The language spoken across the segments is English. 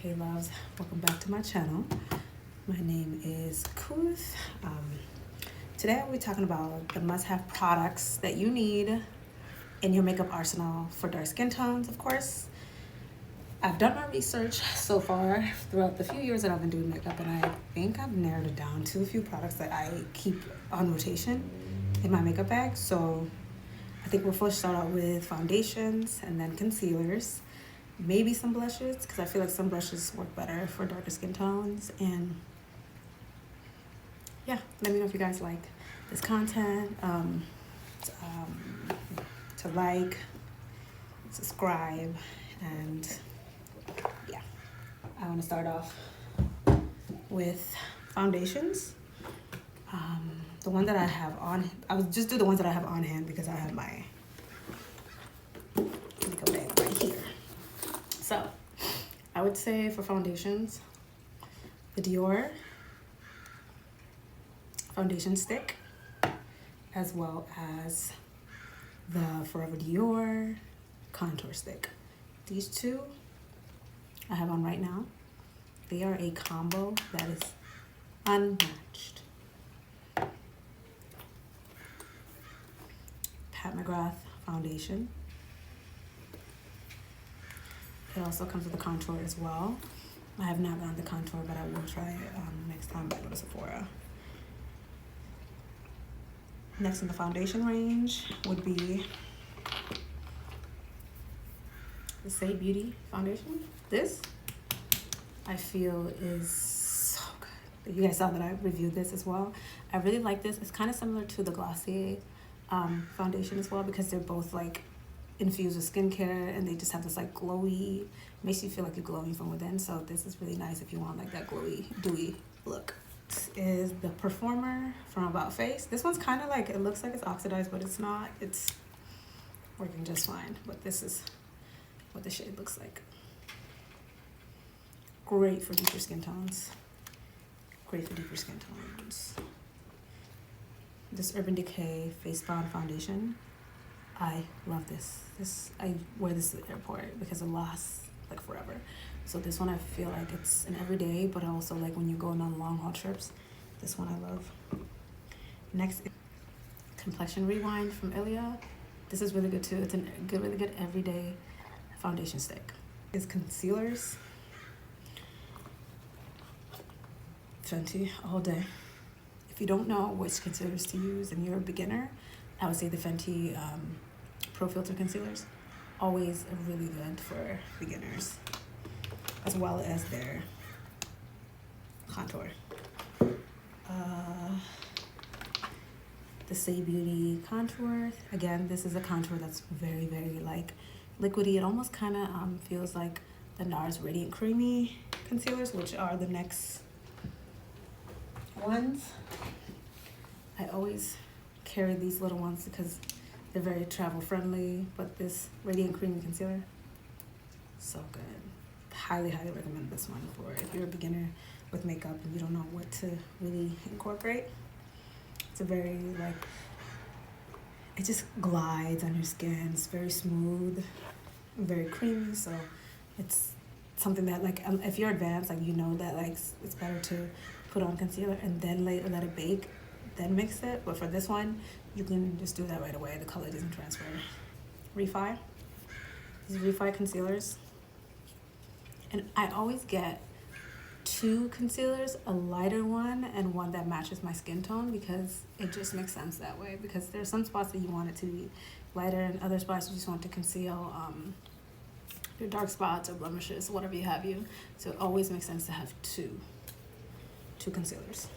Hey loves, welcome back to my channel. My name is Kuth. Today we're talking about the must-have products that you need in your makeup arsenal for dark skin tones, of course. I've done my research so far throughout the few years that I've been doing makeup, and I think I've narrowed it down to a few products that I keep on rotation in my makeup bag. So I think we'll first start out with foundations and then concealers. Maybe some blushes, because I feel like some blushes work better for darker skin tones. And yeah, let me know if you guys like this content. To like, subscribe, and yeah. I want to start off with foundations. The one that I have on, I would just do the ones that I have on hand because I have my makeup bag right here. So, I would say for foundations, the Dior foundation stick, as well as the Forever Dior contour stick. These two I have on right now. They are a combo that is unmatched. Mcgrath Foundation. It also comes with a contour as well. I have not gotten the contour, but I will try it next time I go to Sephora. Next in the foundation range would be the Saie Beauty foundation. This, I feel, is so good. You guys saw that I reviewed this as well. I really like this. It's kind of similar to the Glossier foundation as well, because they're both like infused with skincare, and they just have this like glowy, makes you feel like you're glowing from within. So this is really nice if you want like that glowy, dewy look. This is the Performer from About Face. This one's kind of like, it looks like it's oxidized, but it's not. It's working just fine. But this is what the shade looks like. Great for deeper skin tones. Great for deeper skin tones. This Urban Decay Face Bond Foundation. I love this. I wear this to the airport because it lasts like forever. So this one I feel like it's an everyday, but also like when you're going on long haul trips, this one I love. Next, Complexion Rewind from Ilia. This is really good too. It's a really good everyday foundation stick. It's concealers. Fenty all day. If you don't know which concealers to use and you're a beginner, I would say the Fenty Pro-Filtr concealers. Always really good for beginners, as well as their contour. The Saie Beauty contour. Again, this is a contour that's very, very like liquidy. It almost kind of feels like the Nars Radiant Creamy concealers, which are the next ones. I always carry these little ones because they're very travel friendly, but this Radiant Creamy Concealer, so good. Highly, highly recommend this one for if you're a beginner with makeup and you don't know what to really incorporate. It's a very like, it just glides on your skin. It's very smooth, very creamy, so it's something that like, if you're advanced, like you know that like it's better to put on concealer and then let it bake, then mix it. But for this one, you can just do that right away. The color doesn't transfer. Refy. These Refy concealers. And I always get two concealers, a lighter one and one that matches my skin tone, because it just makes sense that way. Because there's some spots that you want it to be lighter and other spots you just want to conceal your dark spots or blemishes, whatever you have you. So it always makes sense to have two concealers.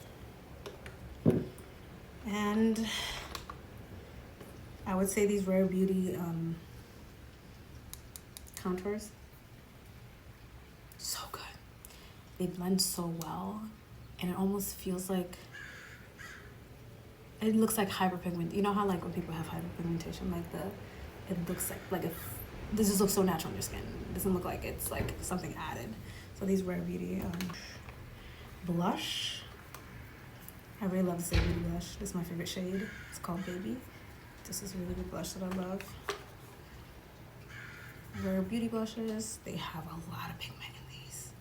And I would say these Rare Beauty contours, so good. They blend so well, and it almost feels like, it looks like hyperpigment. You know how like when people have hyperpigmentation, like it looks like if this just looks so natural on your skin. It doesn't look like it's like something added. So these Rare Beauty blush. I really love the Saie Beauty blush. This is my favorite shade. It's called Baby. This is a really good blush that I love. Rare Beauty blushes, they have a lot of pigment in these.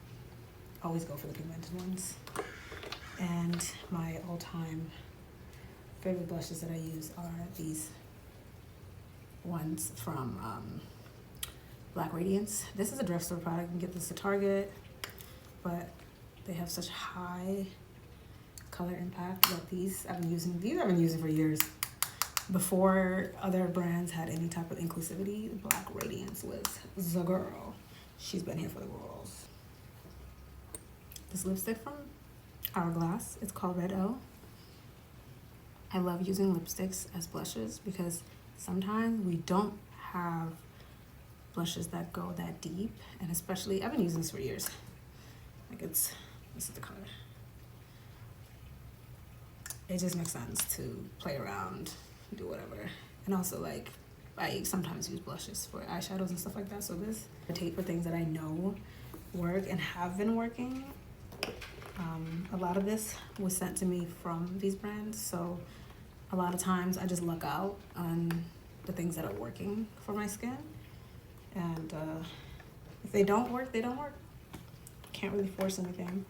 always go for the pigmented ones. And my all-time favorite blushes that I use are these ones from Black Radiance. This is a drugstore product. You can get this at Target, but they have such high color impact that these I've been using for years. Before other brands had any type of inclusivity, Black Radiance was the girl. She's been here for the girls. This lipstick from Hourglass, it's called Red O. I love using lipsticks as blushes because sometimes we don't have blushes that go that deep, and especially, I've been using this for years. Like this is the color. It just makes sense to play around, do whatever. And also, like, I sometimes use blushes for eyeshadows and stuff like that, so this I take for things that I know work and have been working. A lot of this was sent to me from these brands, so a lot of times I just luck out on the things that are working for my skin, and if they don't work, they don't work. Can't really force anything,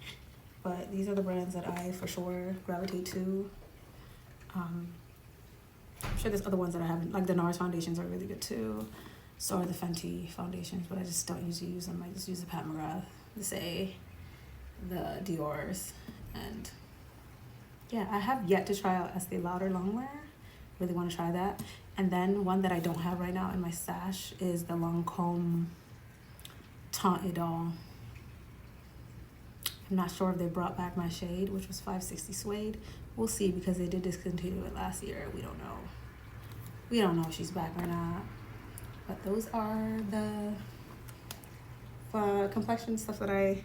but these are the brands that I for sure gravitate to. I'm sure there's other ones that I haven't, like the Nars foundations are really good too, so are the Fenty foundations, but I just don't usually use them. I just use the Mcgrath, the Saie, the Dior's, and yeah, I have yet to try out Estee Lauder Longwear. Really want to try that. And then one that I don't have right now in my stash is the Lancome Teint et Al. I'm not sure if they brought back my shade, which was 560 Suede. We'll see, because they did discontinue it last year. We don't know. We don't know if she's back or not. But those are the complexion stuff that I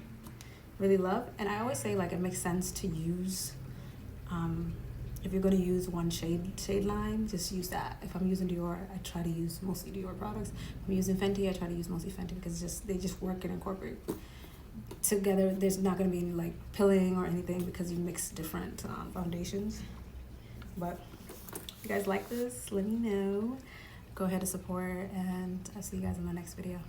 really love. And I always say, like, it makes sense to use, if you're going to use one shade line, just use that. If I'm using Dior, I try to use mostly Dior products. If I'm using Fenty, I try to use mostly Fenty, because they just work and incorporate together. There's not going to be any like pilling or anything because you mix different foundations. But if you guys like this, let me know. Go ahead and support, and I'll see you guys in the next video.